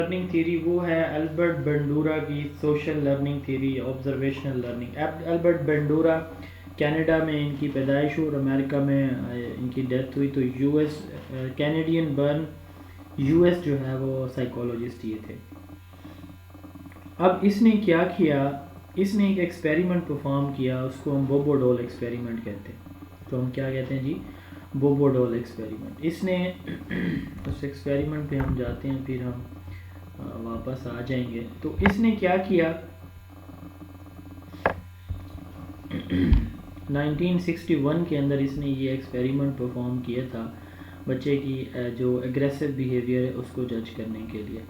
Learning theory वो है Albert Bandura की social learning theory, observational learning. Albert Bandura Canada में इनकी पैदाइश और अमेरिका में इनकी डेथ हुई। तो यूएस कैनेडियन बर्न, यूएस जो है वो साइकोलॉजिस्ट ये थे। अब इसने क्या किया, इसने एक एक्सपेरिमेंट परफॉर्म किया, उसको हम बोबो डॉल एक्सपेरिमेंट कहते हैं। तो हम क्या कहते हैं जी, बोबो डॉल एक्सपेरिमेंट। इसने उस एक्सपेरिमेंट पे हम जाते हैं, फिर हम वापस आ जाएंगे। तो इसने क्या किया 1961 के अंदर इसने ये एक्सपेरिमेंट परफॉर्म किया था बच्चे की जो एग्रेसिव बिहेवियर है उसको जज करने के लिए।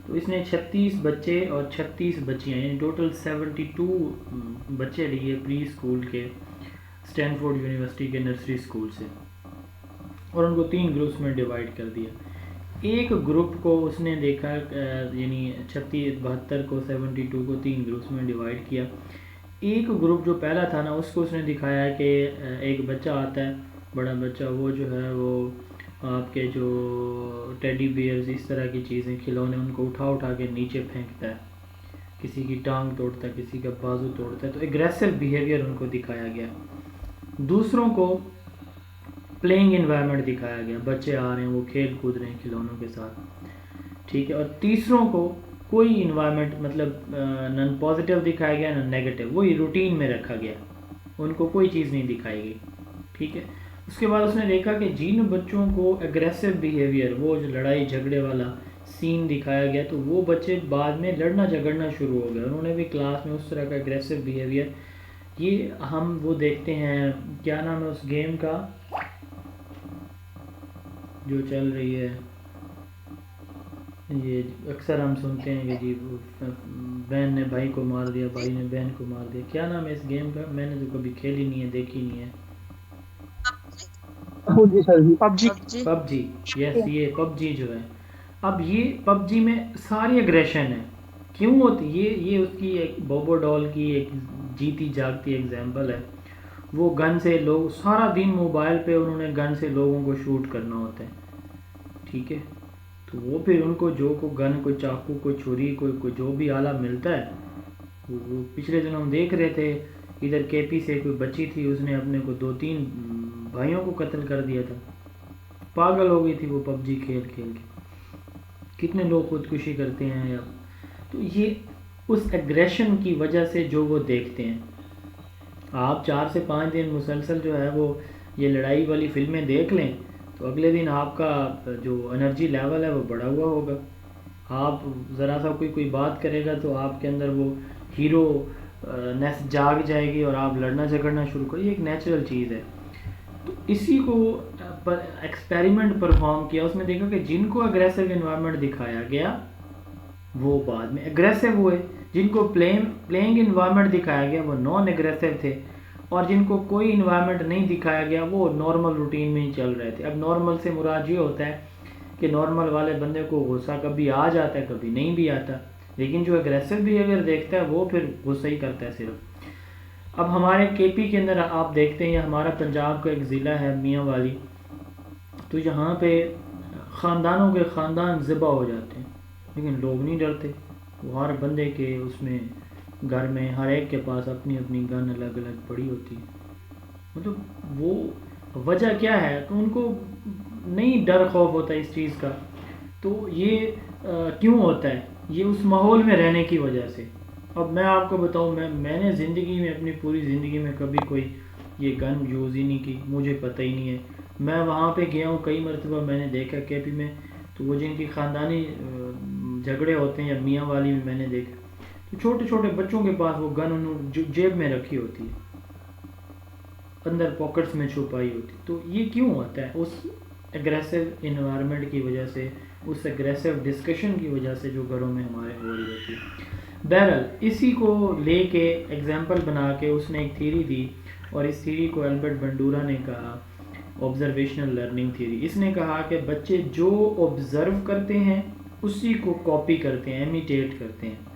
तो इसने 36 बच्चे और 36 बच्चियाँ यानी टोटल 72 बच्चे लिए प्री स्कूल के स्टैनफोर्ड यूनिवर्सिटी के नर्सरी स्कूल से, और उनको 3 ग्रुप्स में डिवाइड कर दिया। एक ग्रुप को उसने देखा यानी 72 को 72 को 3 ग्रुप्स में डिवाइड किया। एक ग्रुप जो पहला था ना उसको उसने दिखाया कि एक बच्चा आता है, बड़ा बच्चा, वो जो है वो आपके जो टेडी बियर्स इस तरह की चीज़ें खिलौने उनको उठा उठा के नीचे फेंकता है, किसी की टांग तोड़ता है, किसी का बाजू तोड़ता है। तो एग्रेसिव बिहेवियर उनको दिखाया गया। दूसरों को प्लेइंग इन्वायरमेंट दिखाया गया, बच्चे आ रहे हैं वो खेल कूद रहे हैं खिलौनों के साथ, ठीक है। और तीसरों को कोई इन्वायरमेंट मतलब नन पॉजिटिव दिखाया गया न नेगेटिव, वही रूटीन में रखा गया, उनको कोई चीज़ नहीं दिखाई गई, ठीक है। उसके बाद उसने देखा कि जिन बच्चों को एग्रेसिव बिहेवियर, वो जो लड़ाई झगड़े वाला सीन दिखाया गया, तो वो बच्चे बाद में लड़ना झगड़ना शुरू हो गए, उन्होंने भी क्लास में उस तरह का एग्रेसिव बिहेवियर। ये हम वो देखते हैं, क्या नाम है उस गेम का जो चल रही है, ये अक्सर हम सुनते हैं कि जी बहन ने भाई को मार दिया, भाई ने बहन को मार दिया। क्या नाम है इस गेम का? मैंने तो कभी खेली नहीं है, देखी नहीं है। जी सर जी। पबजी। पबजी, यस, ये पबजी जो है। अब ये पबजी में सारी एग्रेशन है, क्यों होती ये उसकी एक बोबो डॉल की एक जीती जागती एग्जाम्पल है। वो गन से लोग सारा दिन मोबाइल पे उन्होंने गन से लोगों को शूट करना होता है, ठीक है। तो वो फिर उनको जो को गन, कोई चाकू, कोई छुरी, कोई जो भी आला मिलता है, वो पिछले दिन हम देख रहे थे इधर केपी से कोई बच्ची थी, उसने अपने को 2-3 भाइयों को कत्ल कर दिया था, पागल हो गई थी वो पबजी खेल खेल के। कितने लोग खुदकुशी करते हैं यार। तो ये उस एग्रेशन की वजह से जो वो देखते हैं, आप 4 से 5 दिन मुसलसल जो है वो ये लड़ाई वाली फिल्में देख लें, तो अगले दिन आपका जो एनर्जी लेवल है वो बढ़ा हुआ होगा। आप ज़रा सा कोई बात करेगा तो आपके अंदर वो हीरो नेस जाग जाएगी और आप लड़ना झगड़ना शुरू करें, ये एक नेचुरल चीज़ है। तो इसी को पर एक्सपेरिमेंट परफॉर्म किया, उसमें देखा कि जिनको अग्रेसिव इन्वायरमेंट दिखाया गया वो बाद में एग्रेसिव हुए, जिनको प्लेइंग इन्वायरमेंट दिखाया गया वो नॉन एग्रेसिव थे, और जिनको कोई इन्वायरमेंट नहीं दिखाया गया वो नॉर्मल रूटीन में ही चल रहे थे। अब नॉर्मल से मुराद ये होता है कि नॉर्मल वाले बंदे को गुस्सा कभी आ जाता है, कभी नहीं भी आता, लेकिन जो एग्रेसिव बिहेवियर देखता है वो फिर गुस्सा ही करता है सिर्फ। अब हमारे केपी के अंदर आप देखते हैं, हमारा पंजाब का एक ज़िला है मियांवाली, तो यहाँ पे ख़ानदानों के ख़ानदान ज़िबा हो जाते हैं, लेकिन लोग नहीं डरते। वो हर बंदे के उसमें घर में हर एक के पास अपनी अपनी गन अलग अलग पड़ी होती है। मतलब वो वजह क्या है, तो उनको नहीं डर खौफ होता इस चीज़ का। तो ये क्यों होता है, ये उस माहौल में रहने की वजह से। अब मैं आपको बताऊं, मैंने ज़िंदगी में, अपनी पूरी ज़िंदगी में कभी कोई ये गन यूज़ ही नहीं की, मुझे पता ही नहीं है। मैं वहाँ पे गया हूँ कई मरतबा, मैंने देखा केपी में, तो वो जिनकी ख़ानदानी झगड़े होते हैं या मियाँ वाली में मैंने देखा, तो छोटे छोटे बच्चों के पास वो गन उन्होंने जेब में रखी होती है, अंदर पॉकेट्स में छुपाई होती। तो ये क्यों होता है? उस एग्रेसिव इन्वायरमेंट की वजह से, उस एग्रेसिव डिस्कशन की वजह से जो घरों में हमारे हो रही होती है। बहरहाल इसी को लेके एग्जाम्पल बना के उसने एक थ्योरी दी, और इस थ्योरी को अल्बर्ट बंडूरा ने कहा ऑब्जर्वेशनल लर्निंग थ्योरी। इसने कहा कि बच्चे जो ऑब्जर्व करते हैं उसी को कॉपी करते हैं, इमिटेट करते हैं।